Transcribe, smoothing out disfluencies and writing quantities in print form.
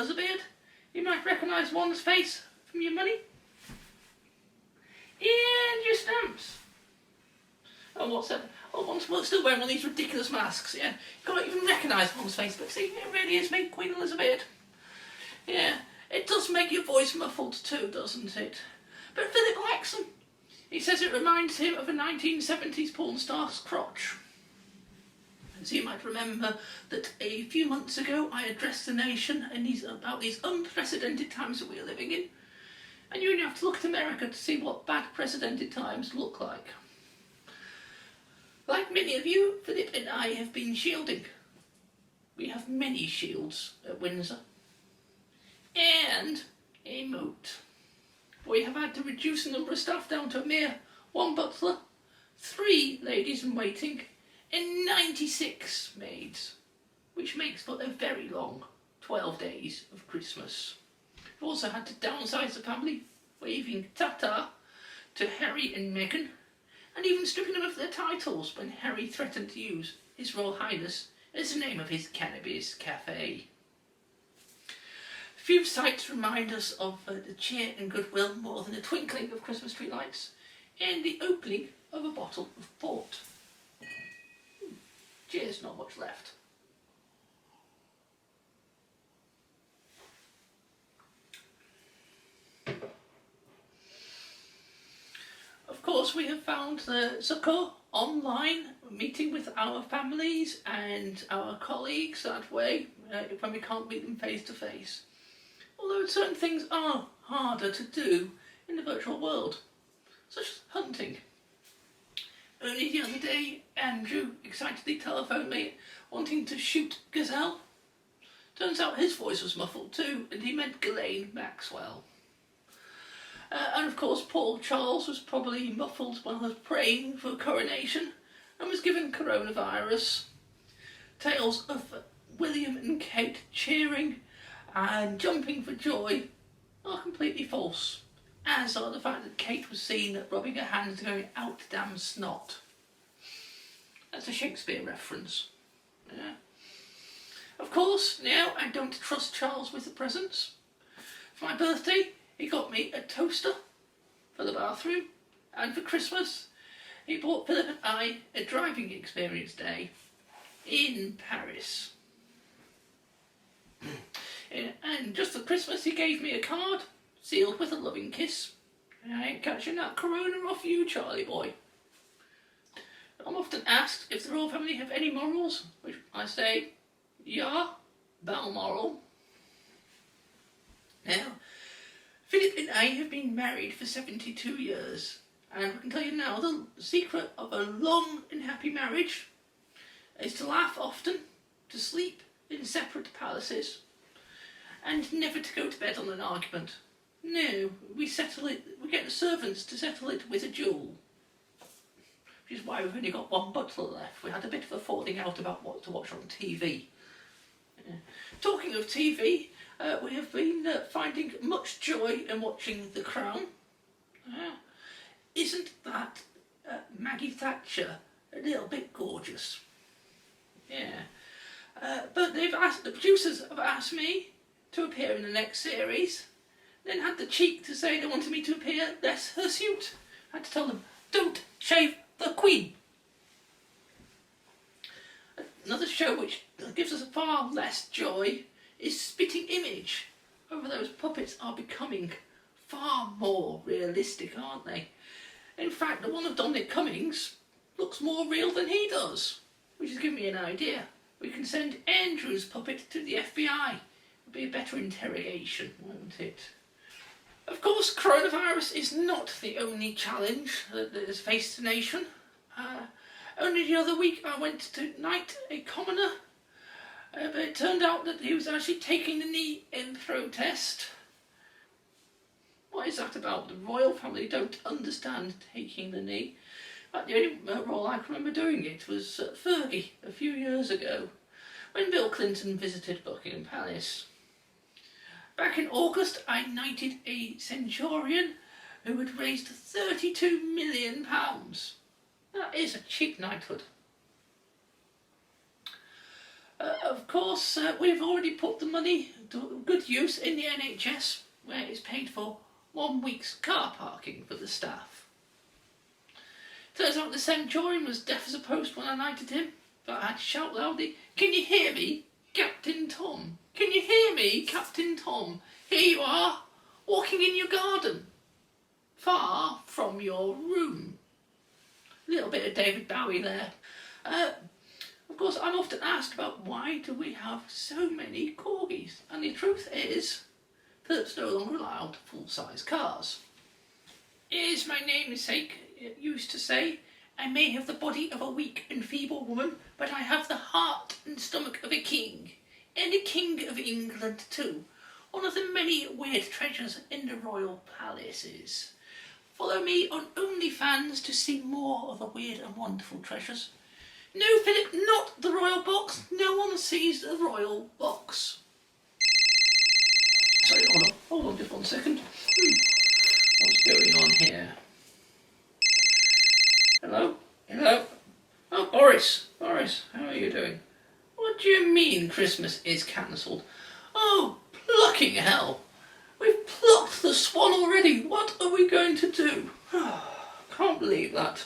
Elizabeard, you might recognise one's face from your money and your stamps. Oh, what's that? Oh, one's still wearing one of these ridiculous masks, yeah. You can't even recognise one's face, but see, it really is me, Queen Elizabeard. Yeah, it does make your voice muffled too, doesn't it? But Philip likes them. He says it reminds him of a 1970s porn star's crotch. So you might remember that a few months ago I addressed the nation about these unprecedented times that we are living in. And you only have to look at America to see what bad precedented times look like. Like many of you, Philip and I have been shielding. We have many shields at Windsor. And a moat. We have had to reduce the number of staff down to a mere 1 butler, 3 ladies in waiting, and 96 maids, which makes for a very long 12 days of Christmas. We've also had to downsize the family, waving ta-ta to Harry and Meghan, and even stripping them of their titles when Harry threatened to use His Royal Highness as the name of his cannabis cafe. A few sights remind us of the cheer and goodwill more than the twinkling of Christmas tree lights and the opening of a bottle of port. Cheers, not much left. Of course, we have found the succour online, meeting with our families and our colleagues that way when we can't meet them face to face. Although certain things are harder to do in the virtual world, such as hunting. Only the other day, Andrew excitedly telephoned me wanting to shoot gazelle. Turns out his voice was muffled too, and he meant Ghislaine Maxwell. And of course, Paul Charles was probably muffled while he was praying for coronation and was given coronavirus. Tales of William and Kate cheering and jumping for joy are completely false, as are the fact that Kate was seen rubbing her hands going, "Out damn snot." That's a Shakespeare reference. Yeah. Of course, now I don't trust Charles with the presents. For my birthday, he got me a toaster for the bathroom, and for Christmas, he bought Philip and I a driving experience day in Paris. And just for Christmas, he gave me a card sealed with a loving kiss. I ain't catching that corona off you, Charlie boy. I'm often asked if the royal family have any morals, which I say, yeah, Balmoral. Now, Philip and I have been married for 72 years, and I can tell you now the secret of a long and happy marriage is to laugh often, to sleep in separate palaces, and never to go to bed on an argument. No, we settle it, we get the servants to settle it with a duel. Which is why we've only got 1 butler left. We had a bit of a falling out about what to watch on TV. Talking of TV, we have been finding much joy in watching The Crown. Isn't that Maggie Thatcher a little bit gorgeous? Yeah. But the producers have asked me to appear in the next series, then had the cheek to say they wanted me to appear less hirsute. I had to tell them, don't shave the Queen. Another show which gives us far less joy is Spitting Image. Over those puppets are becoming far more realistic, aren't they? In fact, the one of Dominic Cummings looks more real than he does, which has given me an idea. We can send Andrew's puppet to the FBI. It'll be a better interrogation, won't it? Of course, coronavirus is not the only challenge that has faced the nation. Only the other week I went to knight a commoner, but it turned out that he was actually taking the knee in protest. What is that about? The royal family don't understand taking the knee. The only role I can remember doing it was Fergie a few years ago, when Bill Clinton visited Buckingham Palace. Back in August, I knighted a centurion who had raised £32 million. That is a cheap knighthood. Of course, we've already put the money to good use in the NHS, where it's paid for 1 week's car parking for the staff. Turns out the Centurion was deaf as a post when I knighted him, but I had to shout loudly, "Can you hear me, Captain Tom? Can you hear me, Captain Tom? Here you are, walking in your garden, far from your room." A little bit of David Bowie there. Of course, I'm often asked about why do we have so many corgis, and the truth is, Philip's no longer allowed full-size cars. As my namesake used to say, I may have the body of a weak and feeble woman, but I have the heart and stomach of a king, and a king of England too, one of the many weird treasures in the royal palaces. Follow me on OnlyFans to see more of the weird and wonderful treasures. No, Philip, not the royal box. No one sees the royal box. Sorry, hold on just 1 second. What's going on here? Hello? Hello? Oh, Boris, how are you doing? What do you mean Christmas is cancelled? Oh, plucking hell. We've plucked the swan already. What are we going to do? Can't believe that.